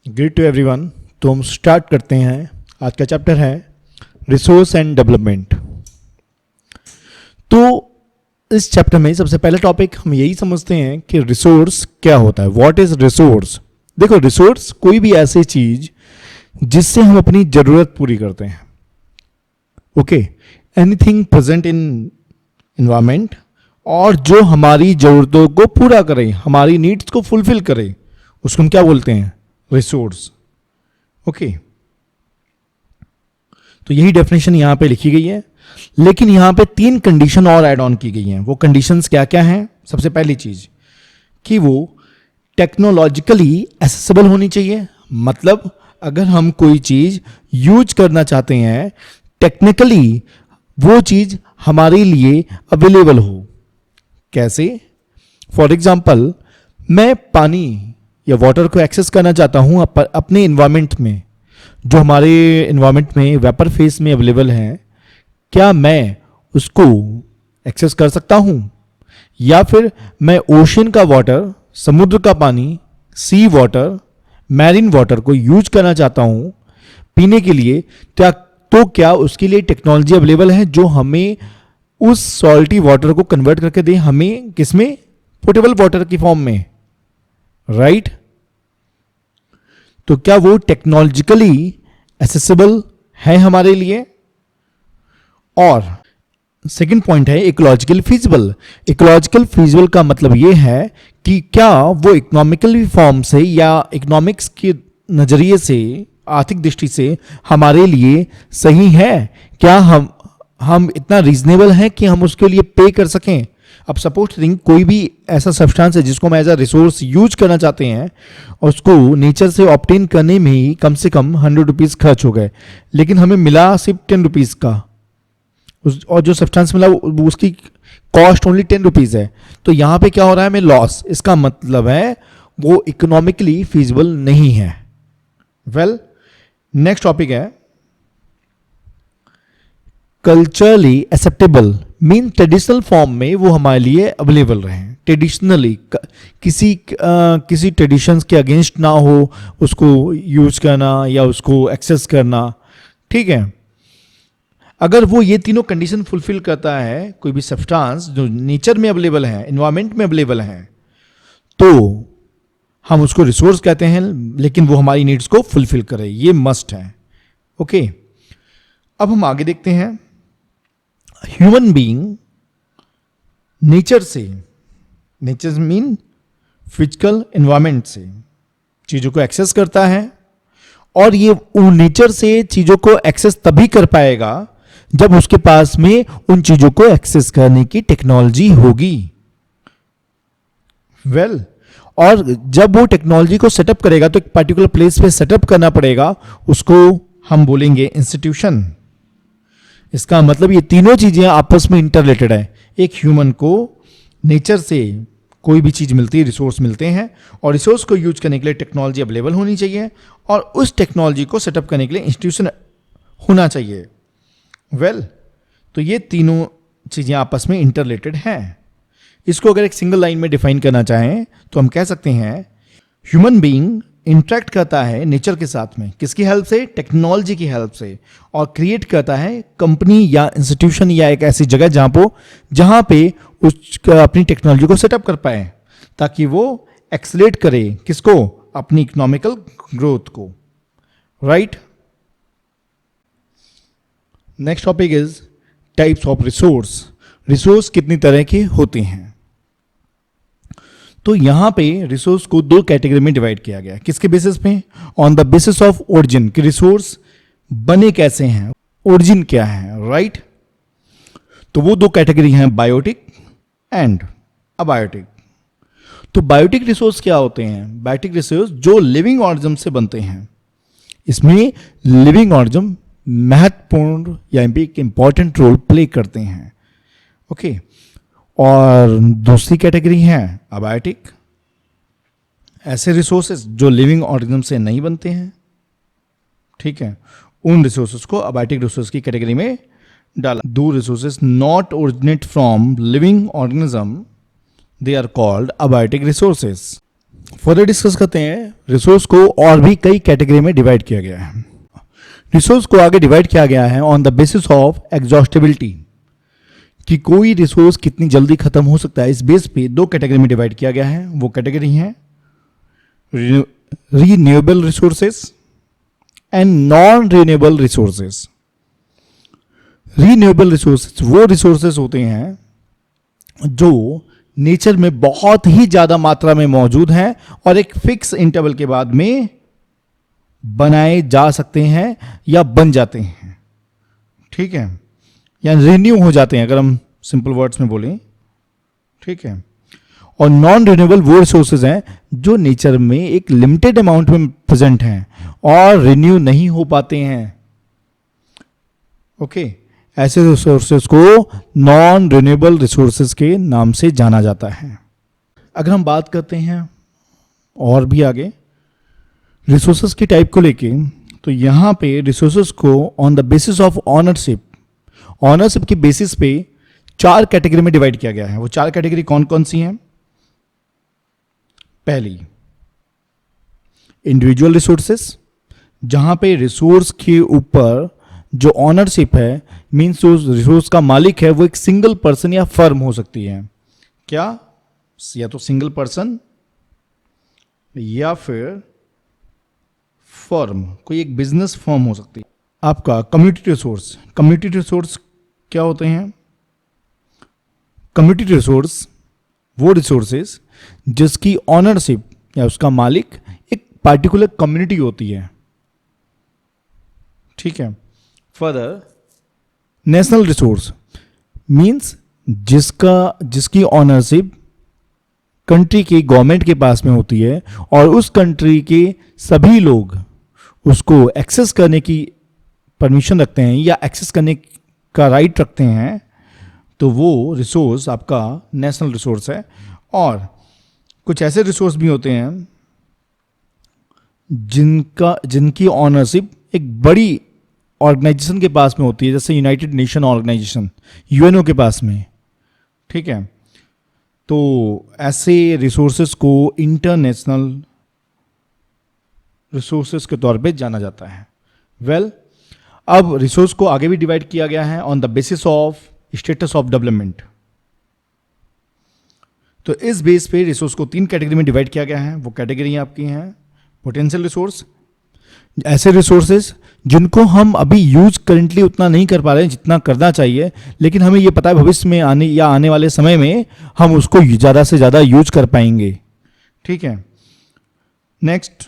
Great to everyone. तो हम start करते हैं। आज का चैप्टर है रिसोर्स एंड डेवलपमेंट। तो इस चैप्टर में सबसे पहला टॉपिक हम यही समझते हैं कि रिसोर्स क्या होता है। What is resource? देखो, रिसोर्स कोई भी ऐसी चीज जिससे हम अपनी जरूरत पूरी करते हैं। Okay, anything present in environment और जो हमारी जरूरतों को पूरा करे, हमारी नीड्स को फुलफिल करे, उसको हम क्या बोलते हैं? रिसोर्स। ओके, तो यही डेफिनेशन यहां पे लिखी गई है, लेकिन यहां पे 3 कंडीशन और ऐड ऑन की गई हैं। वो कंडीशंस क्या क्या हैं? सबसे पहली चीज कि वो टेक्नोलॉजिकली एक्सेसिबल होनी चाहिए। मतलब अगर हम कोई चीज यूज करना चाहते हैं, टेक्निकली वो चीज हमारे लिए अवेलेबल हो। कैसे? फॉर एग्जाम्पल, मैं पानी या वाटर को एक्सेस करना चाहता हूं अपने इन्वायरमेंट में, जो हमारे इन्वायरमेंट में वेपर फेस में अवेलेबल है। क्या मैं उसको एक्सेस कर सकता हूं? या फिर मैं ओशन का वाटर, समुद्र का पानी, सी वाटर, मैरीन वाटर को यूज करना चाहता हूं पीने के लिए, तो क्या उसके लिए टेक्नोलॉजी अवेलेबल है जो हमें उस सॉल्टी वाटर को कन्वर्ट करके दे, हमें किसमें? पोटेबल वाटर की फॉर्म में, राइट? तो क्या वो टेक्नोलॉजिकली एक्सेसिबल है हमारे लिए? और सेकंड पॉइंट है इकोलॉजिकल फीजिबल। इकोलॉजिकल फीजिबल का मतलब ये है कि क्या वो इकोनॉमिकल फॉर्म से या इकोनॉमिक्स के नजरिए से, आर्थिक दृष्टि से हमारे लिए सही है? क्या हम इतना रीजनेबल हैं कि हम उसके लिए पे कर सकें? अब सपोज थिंक कोई भी ऐसा सब्सटेंस है जिसको हम एज अ रिसोर्स यूज करना चाहते हैं और उसको नेचर से ऑब्टेन करने में ही कम से कम 100 रुपीज़ खर्च हो गए, लेकिन हमें मिला सिर्फ 10 रुपीज़ का, और जो सब्सटेंस मिला उसकी कॉस्ट ओनली 10 रुपीज़ है। तो यहाँ पे क्या हो रहा है? हमें लॉस। इसका मतलब है वो इकोनॉमिकली फीजिबल नहीं है। वेल, नेक्स्ट टॉपिक है culturally acceptable. Mean traditional form में वो हमारे लिए अवेलेबल रहे। ट्रेडिशनली किसी ट्रेडिशंस के अगेंस्ट ना हो उसको यूज करना या उसको एक्सेस करना, ठीक है? अगर वो ये तीनों कंडीशन फुलफिल करता है, कोई भी सब्सटेंस जो नेचर में अवेलेबल है, एनवायरमेंट में अवेलेबल है, तो हम उसको रिसोर्स कहते हैं, लेकिन वो हमारी नीड्स को फुलफिल करे, ये मस्ट है। ओके, अब हम आगे देखते हैं। ह्यूमन बीइंग नेचर से, नेचर मीन फिजिकल एनवायरमेंट से चीजों को एक्सेस करता है, और ये नेचर से चीजों को एक्सेस तभी कर पाएगा जब उसके पास में उन चीजों को एक्सेस करने की टेक्नोलॉजी होगी। वेल, और जब वो टेक्नोलॉजी को सेटअप करेगा तो एक पर्टिकुलर प्लेस पे सेटअप करना पड़ेगा, उसको हम बोलेंगे इंस्टीट्यूशन। इसका मतलब ये तीनों चीजें आपस में इंटररिलेटेड है। एक ह्यूमन को नेचर से कोई भी चीज मिलती है, रिसोर्स मिलते हैं, और रिसोर्स को यूज करने के लिए टेक्नोलॉजी अवेलेबल होनी चाहिए, और उस टेक्नोलॉजी को सेटअप करने के लिए इंस्टीट्यूशन होना चाहिए। वेल, तो ये तीनों चीजें आपस में इंटररिलेटेड हैं। इसको अगर एक सिंगल लाइन में डिफाइन करना चाहें तो हम कह सकते हैं ह्यूमन बीइंग इंटरेक्ट करता है नेचर के साथ में, किसकी हेल्प से? टेक्नोलॉजी की हेल्प से, और क्रिएट करता है कंपनी या इंस्टीट्यूशन या एक ऐसी जगह जहां पे उस अपनी टेक्नोलॉजी को सेटअप कर पाए, ताकि वो एक्सलेट करे किसको? अपनी इकोनॉमिकल ग्रोथ को, right? Next topic is types of resource. Resource कितनी तरह के होते हैं? तो यहां पे रिसोर्स को 2 कैटेगरी में डिवाइड किया गया। किसके बेसिस पे? On the basis of origin, कि रिसोर्स बने कैसे हैं, ओरिजिन क्या है, राइट? तो वो 2 कैटेगरी हैं, बायोटिक एंड अबायोटिक। तो बायोटिक रिसोर्स क्या होते हैं? बायोटिक रिसोर्स जो लिविंग ऑर्गेनिज्म से बनते हैं। इसमें लिविंग ऑर्गेनिज्म महत्वपूर्ण या एक इंपॉर्टेंट रोल प्ले करते हैं। ओके, और दूसरी कैटेगरी है अबायोटिक। ऐसे रिसोर्सेज जो लिविंग ऑर्गेनिज्म से नहीं बनते हैं, ठीक है, उन रिसोर्सेज को अबायोटिक रिसोर्स की कैटेगरी में डाला। दो resources not originate from living organism, they are called abiotic resources. Further discuss करते हैं, रिसोर्स को और भी कई कैटेगरी में डिवाइड किया गया है। रिसोर्स को आगे डिवाइड किया गया है ऑन द बेसिस ऑफ एग्जॉस्टेबिलिटी, कि कोई रिसोर्स कितनी जल्दी खत्म हो सकता है, इस बेस पे दो कैटेगरी में डिवाइड किया गया है। वो कैटेगरी है renewable resources and non renewable resources. Renewable resources वो रिसोर्सेस होते हैं जो नेचर में बहुत ही ज्यादा मात्रा में मौजूद हैं और एक फिक्स इंटरवल के बाद में बनाए जा सकते हैं या बन जाते हैं, ठीक है, या रिन्यू हो जाते हैं अगर हम सिंपल वर्ड्स में बोलें, ठीक है। और नॉन रिन्यूएबल वो रिसोर्सेज हैं जो नेचर में एक लिमिटेड अमाउंट में प्रेजेंट हैं और रिन्यू नहीं हो पाते हैं, ओके। ऐसे रिसोर्सेज को नॉन रिन्यूएबल रिसोर्सेज के नाम से जाना जाता है। अगर हम बात करते हैं और भी आगे रिसोर्सेज की टाइप को लेके, तो यहां पे रिसोर्सेज को on the basis of ownership की बेसिस पे 4 कैटेगरी में डिवाइड किया गया है। वो 4 कैटेगरी कौन कौन सी हैं? पहली, इंडिविजुअल रिसोर्सेस, जहां पे रिसोर्स के ऊपर जो ऑनरशिप है, मीन्स उस रिसोर्स का मालिक है वो एक सिंगल पर्सन या फर्म हो सकती है। क्या? या तो सिंगल पर्सन या फिर फर्म, कोई एक बिजनेस फर्म हो सकती है। आपका कम्युनिटी रिसोर्स क्या होते हैं? कम्युनिटी रिसोर्स वो रिसोर्सेज जिसकी ऑनरशिप या उसका मालिक एक पार्टिकुलर कम्युनिटी होती है, ठीक है। फर्दर, नेशनल रिसोर्स मींस जिसकी ऑनरशिप कंट्री की गवर्नमेंट के पास में होती है और उस कंट्री के सभी लोग उसको एक्सेस करने की परमिशन रखते हैं या एक्सेस करने का राइट रखते हैं, तो वो रिसोर्स आपका नेशनल रिसोर्स है। और कुछ ऐसे रिसोर्स भी होते हैं जिनकी ऑनरशिप एक बड़ी ऑर्गेनाइजेशन के पास में होती है, जैसे यूनाइटेड नेशन ऑर्गेनाइजेशन, यूएनओ के पास में, ठीक है। तो ऐसे रिसोर्सेज को इंटरनेशनल रिसोर्सेज के तौर पे जाना जाता है। वेल, अब रिसोर्स को आगे भी डिवाइड किया गया है on the basis of status of development. तो इस बेस पे रिसोर्स को 3 कैटेगरी में डिवाइड किया गया है। वो कैटेगरी आपकी हैं पोटेंशियल रिसोर्स, ऐसे रिसोर्सेज जिनको हम अभी यूज करंटली उतना नहीं कर पा रहे हैं जितना करना चाहिए, लेकिन हमें ये पता है भविष्य में आने वाले समय में हम उसको ज़्यादा से ज़्यादा यूज कर पाएंगे, ठीक है। नेक्स्ट,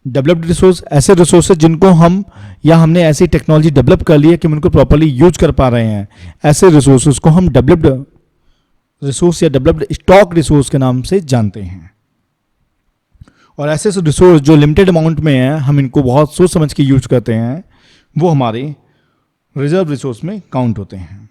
डेवलप्ड रिसोर्स, ऐसे रिसोर्सेज जिनको हमने ऐसी टेक्नोलॉजी डेवलप कर ली है कि हम उनको प्रॉपर्ली यूज कर पा रहे हैं। ऐसे रिसोर्सेज को हम डेवलप्ड रिसोर्स या डेवलप्ड स्टॉक रिसोर्स के नाम से जानते हैं। और ऐसे रिसोर्स जो लिमिटेड अमाउंट में है, हम इनको बहुत सोच समझ के यूज करते हैं, वो हमारे रिजर्व रिसोर्स में काउंट होते हैं।